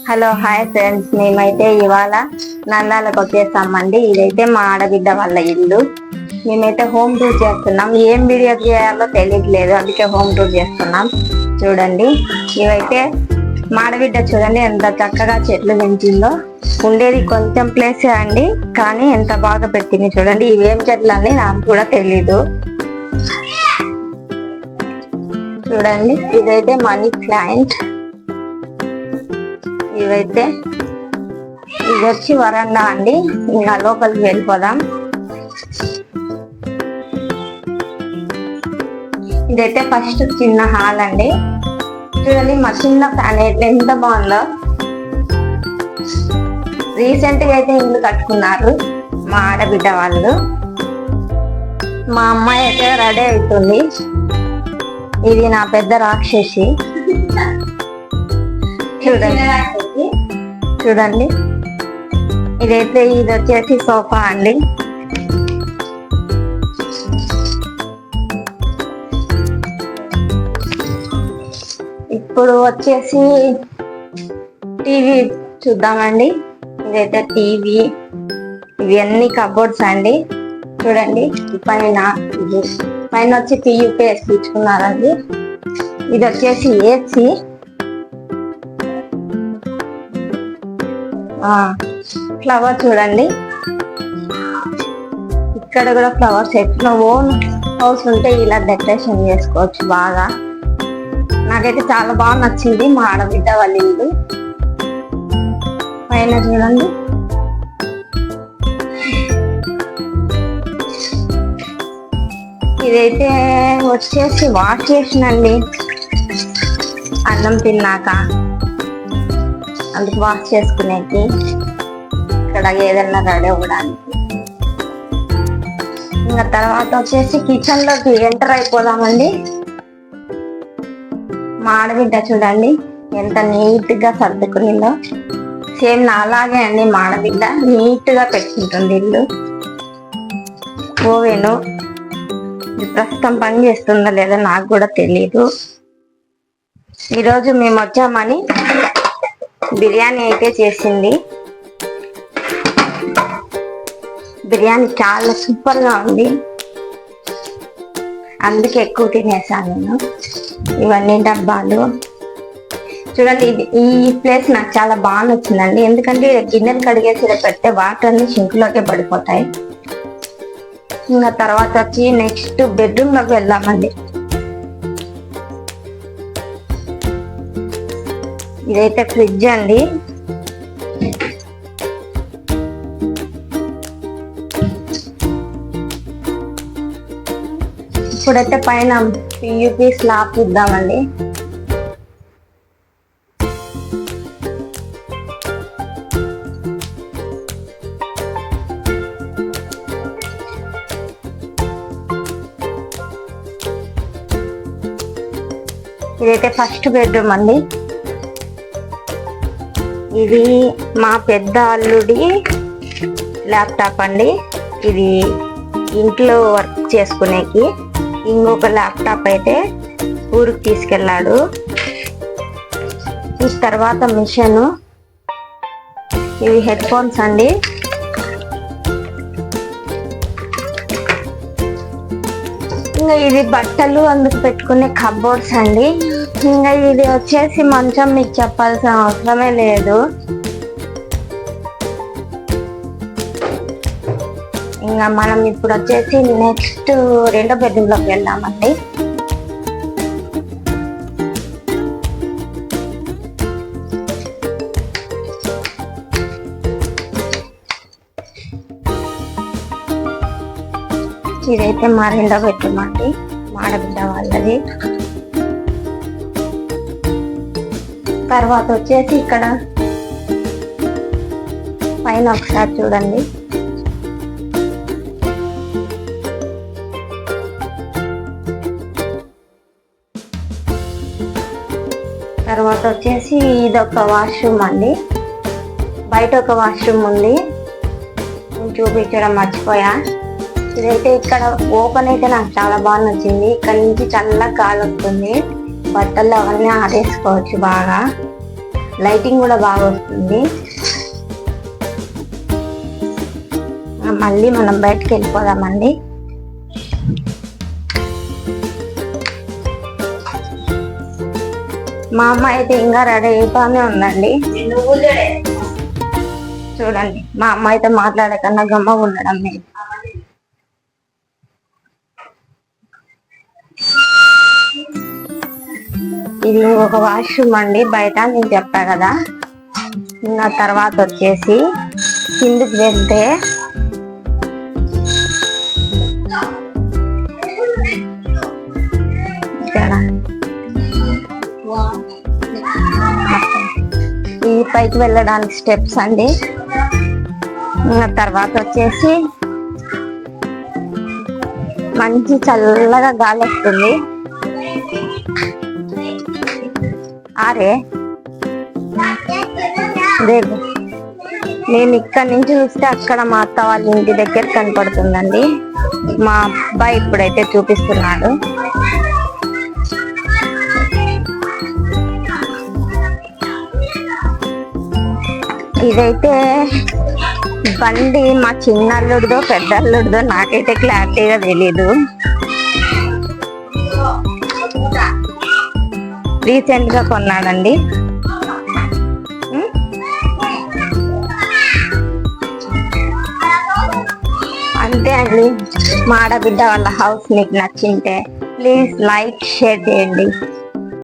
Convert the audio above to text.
Hello hi friends, మేమైతే ఇవాళ నందాలకు వచ్చేసామండి. ఇదైతే మా ఆడబిడ్డ వాళ్ళ ఇల్లు. మేమైతే హోమ్ టూర్ చేస్తున్నాం. ఏం వీడియో చేయాలో తెలియట్లేదు, అందుకే హోమ్ టూర్ చేస్తున్నాం. చూడండి, ఇవైతే మా ఆడబిడ్డ చూడండి ఎంత చక్కగా చెట్లు పెంచిందో. ఉండేది కొంచెం ప్లేసే అండి, కానీ ఎంత బాగా పెట్టింది చూడండి. ఇవేం చెట్లు అని నాకు కూడా తెలీదు. చూడండి, ఇదైతే మనీ ప్లాంట్. ఇది వచ్చి వరండా అండి. ఇంకా లోపలికి వెళ్ళిపోదాం. ఇదైతే ఫస్ట్ చిన్న హాల్ అండి. చూడండి, మా చిన్న ఫ్యాన్ ఎంత బాగుందో. రీసెంట్ గా అయితే ఇల్లు కట్టుకున్నారు మా ఆడబిడ్డ వాళ్ళు. మా అమ్మాయి అయితే రెడీ అవుతుంది. ఇది నా పెద్ద రాక్షసి. చూడండి, ఇది వచ్చేసి సోఫా అండి. ఇప్పుడు వచ్చేసి టీవీ చూద్దామండి. ఇదైతే టీవీ. ఇవన్నీ కబోర్డ్స్ అండి. చూడండి, పైన వచ్చి పియూపీ వేసుకున్నారండి. ఇది వచ్చేసి ఏసీ. ఫ్లవర్ చూడండి, ఇక్కడ కూడా ఫ్లవర్స్. ఎట్లా ఓన్ హౌస్ ఉంటే ఇలా డెకరేషన్ చేసుకోవచ్చు బాగా. నాకైతే చాలా బాగా నచ్చింది మా ఆడబిడ్డ వాళ్ళ ఇల్లు. పైన చూడండి, ఇదైతే వచ్చేసి వాష్ చేసినండి అన్నం తిన్నాక, అందుకు వాష్ చేసుకునేకి. ఇక్కడ ఏదైనా రెడీ అవ్వడానికి. ఇంకా తర్వాత వచ్చేసి కిచెన్ లోకి ఎంటర్ అయిపోదామండి. మా ఆడబిడ్డ చూడండి ఎంత నీట్ గా సర్దుకునిందో. సేమ్ నా అలాగే అండి, మా ఆడబిడ్డ నీట్ గా పెట్టుకుంటుంది ఇల్లు. ఓవెను ఇది ప్రస్తుతం పని చేస్తుందో లేదో నాకు కూడా తెలీదు. ఈరోజు మేము వచ్చామని బిర్యానీ అయితే చేసింది. బిర్యానీ చాలా సూపర్ గా ఉంది, అందుకే ఎక్కువ తినేసాను నేను. ఇవన్నీ డబ్బాలు చూడండి. ఈ ప్లేస్ నాకు చాలా బాగా నచ్చిందండి, ఎందుకంటే గిన్నెలు కడిగేసి పెడితే వాటర్ అన్ని సింక్లోకే పడిపోతాయి. ఇంకా తర్వాత వచ్చి నెక్స్ట్ బెడ్రూమ్ లోకి వెళ్దామండి. ఇదైతే ఫ్రిడ్జ్ అండి. ఇప్పుడైతే పైన పియూపీ స్లాబ్ ఇద్దామండి. ఇదైతే ఫస్ట్ బెడ్రూమ్ అండి. ఇది మా పెద్ద అల్లుడి ల్యాప్టాప్ అండి. ఇది ఇంట్లో వర్క్ చేసుకునేకి. ఇంకొక ల్యాప్టాప్ అయితే ఊరికి తీసుకెళ్ళాడు. ఈ తర్వాత మిషన్. ఇవి హెడ్ ఫోన్స్ అండి. ఇంకా ఇది బట్టలు అందుకు పెట్టుకునే కబోర్డ్స్ అండి. ఇంకా ఇది వచ్చేసి మంచం, మీకు చెప్పాల్సిన అవసరమే లేదు. ఇంకా మనం ఇప్పుడు వచ్చేసి నెక్స్ట్ రెండో బెడ్రూమ్ లోకి వెళ్దామండి. ఇదైతే మా రెండో బెడ్రూమ్ అండి, మా ఆడబిడ్డ వాళ్ళది. తర్వాత వచ్చేసి ఇక్కడ పైన ఒకసారి చూడండి. తర్వాత వచ్చేసి ఇదొక వాష్రూమ్ అండి. బయట ఒక వాష్రూమ్ ఉంది, చూపించడం మర్చిపోయా. ఇదైతే ఇక్కడ ఓపెన్ అయితే నాకు చాలా బాగా నచ్చింది. ఇక్కడ నుంచి చల్లగా గాలి వస్తుంది. బట్టలు అవన్నీ ఆడేసుకోవచ్చు బాగా. లైటింగ్ కూడా బాగా వస్తుంది. మళ్ళీ మనం బయటకు వెళ్ళిపోదామండి. మా అమ్మ అయితే ఇంకా రెడీ అయిపోనే ఉందండి. చూడండి, మా అమ్మ అయితే మాట్లాడకన్నా గమ్మగా ఉండడం లేదు. ఇది ఒక వాష్రూమ్ అండి, బయట నేను చెప్పా కదా. ఇంకా తర్వాత వచ్చేసి కిందికి వెళ్తే ఈ పైకి వెళ్ళడానికి స్టెప్స్ అండి. ఇంకా తర్వాత వచ్చేసి మంచి చల్లగా గాలి వస్తుంది. అరే రేపు నేను ఇక్కడ నుంచి చూస్తే అక్కడ మా అత్త వాళ్ళ ఇంటి దగ్గర కనపడుతుందండి. మా అబ్బాయి ఇప్పుడైతే చూపిస్తున్నాడు. ఇదైతే బండి మా చిన్నల్లుడిదో పెద్దల్లుడిదో నాకైతే క్లారిటీగా తెలీదు. రీసెంట్ గా కొన్నాడండి. అంతే అండి. మా ఆడబిడ్డ వాళ్ళ హౌస్ మీకు నచ్చింటే ప్లీజ్ లైక్ షేర్ చేయండి.